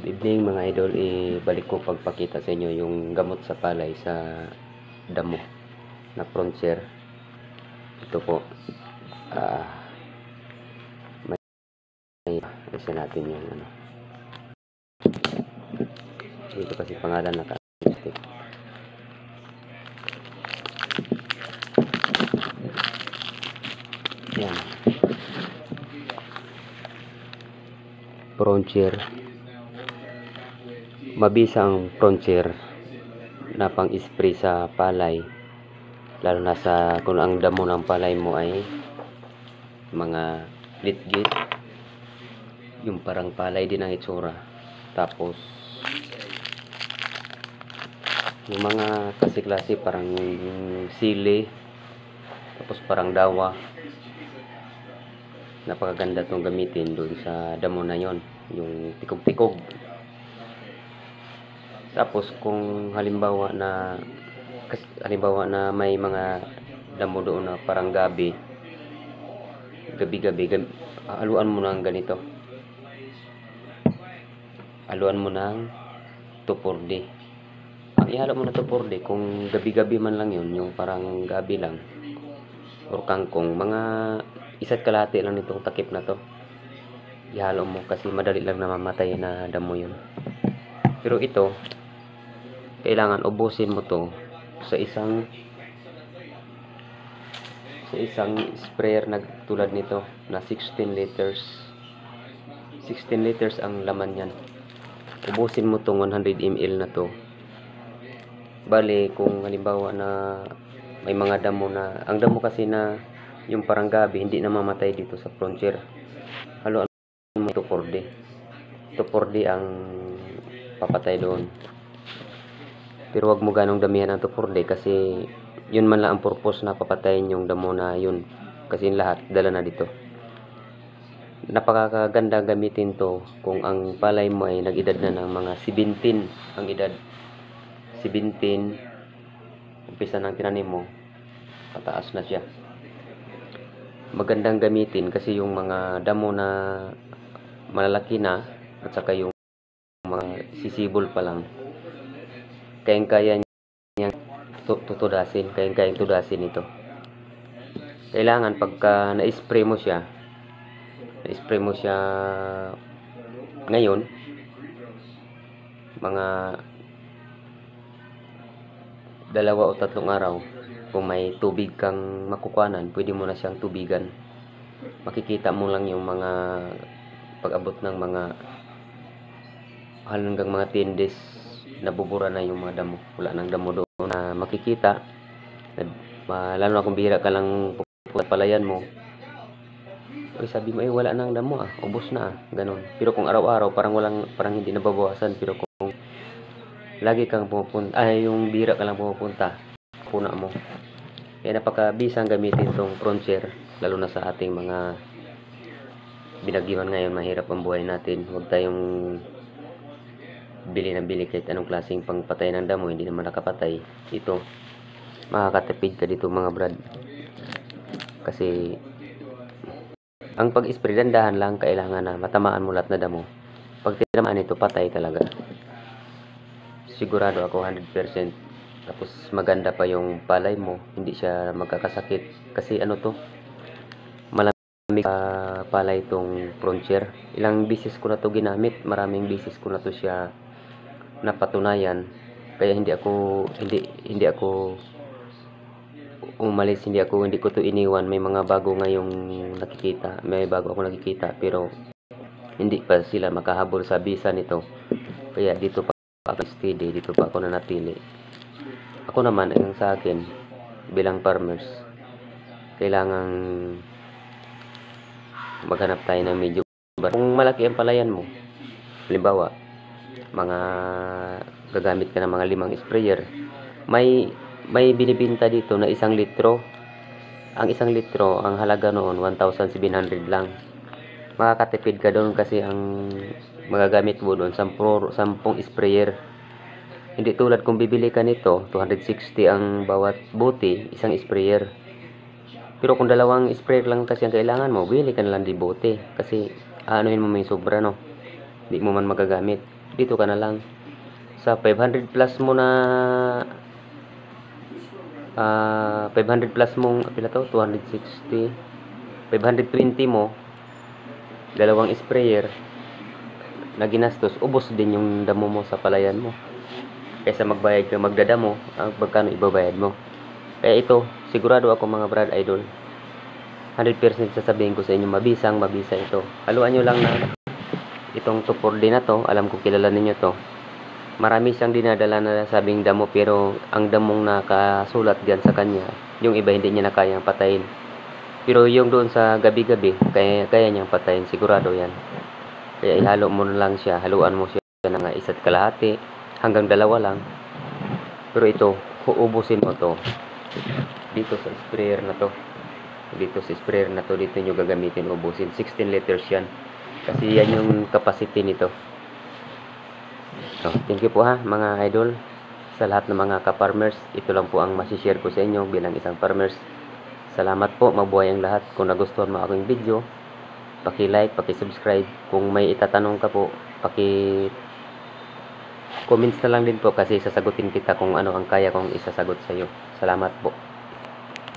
Good evening mga idol, ibalik ko pagpakita sa inyo yung gamot sa palay sa damo na Frontier. Ito po, may isa natin yung ano. Dito kasi pangalan naka-stick. Yan. Frontier. Mabisa ang Frontier na pang-spray sa palay, lalo na sa kung ang damo ng palay mo ay mga litgit, yung parang palay din ang itsura, tapos yung mga klase-klase parang sili, tapos parang dawa. Napakaganda itong gamitin doon sa damo na yon, yung tikog-tikog. Tapos kung halimbawa na may mga damo doon na parang gabi, haluan mo ng ganito. Haluan mo ng 2,4-D. Ang ihalo mo na 2,4-D, kung gabi-gabi man lang yun, yung parang gabi lang, or kangkong, mga 1 kalahati lang nitong takip na to. Ihalo mo kasi madali lang namamatay na damo yun. Pero ito, kailangan ubusin mo to sa isang sprayer na tulad nito na 16 liters. 16 liters ang laman yan. Ubusin mo tong 100 ml na to. Bali, kung halimbawa na may mga damo na, ang damo kasi na yung parang gabi, hindi na mamatay dito sa Frontier. Haluan mo 2,4-D. 2,4-D ang papatay doon. Pero wag mo ganong damihan ng 2,4-D kasi yun man lang ang purpose na papatayin yung damo na yun. Kasi lahat dala na dito. Napakaganda gamitin to kung ang palay mo ay nag-edad na ng mga 17. Ang edad 17, umpisa ng tinanim mo, pataas na siya. Magandang gamitin kasi yung mga damo na malalaki na, at saka yung mga sisibol pa lang, kayang-kaya niyang tutudasin, kayang-kayang tudasin ito. Kailangan pagka na-spray mo siya ngayon, mga 2 o 3 araw, kung may tubig kang makukuhanan, pwede mo na siyang tubigan. Makikita mo lang yung mga pag-abot ng mga hanggang mga 10 days, nabubura na yung mga damo. Wala nang damo doon na makikita. Lalo na kung bihira ka lang pupunta palayan mo, sabi mo wala nang damo, ubos na, ganun. Pero kung araw-araw, parang hindi nababawasan. Pero kung lagi kang pupunta, yung bihira ka lang pupunta, puna mo. Kaya napakabisang gamitin tong Frontier, lalo na sa ating mga binagyuhan ngayon. Mahirap ang buhay natin. Huwag tayong bili na bili kahit anong klaseng pangpatay ng damo, hindi naman nakapatay. Ito, makakatipid ka dito mga brad. Kasi ang pag-spray, dandahan lang, kailangan na matamaan mo lahat na damo. Pag tinamaan ito, patay talaga. Sigurado ako 100%. Tapos maganda pa yung palay mo, hindi siya magkakasakit. Kasi ano to, malamig palay itong Frontier. Ilang bisis ko na to ginamit, maraming bisis ko na to siya napatunayan. Kaya hindi ako umalis, hindi ko to iniwan. May mga bago ngayong nakikita, may bago ako nakikita, pero hindi pa sila makahabol sa bisa nito. Kaya dito pa ako steady, dito pa ako nanatili. Ako naman, ang sa akin bilang farmers, kailangan maghanap tayo ng medyo, kung malaki ang palayan mo, halimbawa mga gagamit ka ng mga 5 sprayer, may binibinta dito na 1 litro. Ang 1 litro, ang halaga noon 1,700 lang. Makakatipid ka doon kasi ang magagamit mo doon 10 sprayer. Hindi tulad kung bibili ka nito, 260 ang bawat bote, 1 sprayer. Pero kung 2 sprayer lang kasi ang kailangan mo, bili ka na lang di bote kasi anuhin mo may sobra, no? Hindi mo man magagamit. dito ka na lang. Sa 500 plus mo na 500 plus mong pila to 260 520 mo dalawang sprayer na ginastos, ubos din yung damo mo sa palayan mo. Kaysa magbayad ka magdadamo, ang magkano ibabayad mo. Kaya ito, sigurado ako mga brad idol, 100% sasabihin ko sa inyo, mabisa ito. Haluan nyo lang na itong 2,4-D na to, alam ko kilala ninyo to. Marami siyang dinadala na sabing damo, pero ang damong nakasulat diyan sa kanya, yung iba hindi niya na kayang patayin. Pero yung doon sa gabi-gabi, kaya niyang patayin, sigurado yan. Kaya ihalo mo na lang siya, haluan mo siya ng 1.5 hanggang 2 lang. Pero ito, uubusin mo to dito sa sprayer na to. Dito sa sprayer na to, dito nyo gagamitin, ubusin. 16 liters yan. Kasi yan yung capacity nito. So, thank you po ha mga idol. Sa lahat ng mga ka-farmers, ito lang po ang masishare ko sa inyo bilang isang farmers. Salamat po, mabuhay ang lahat. Kung nagustuhan mo aking video, paki-like, paki-subscribe. Kung may itatanong ka po, paki-comments na lang din po kasi sasagutin kita kung ano ang kaya kong isasagot sa iyo. Salamat po.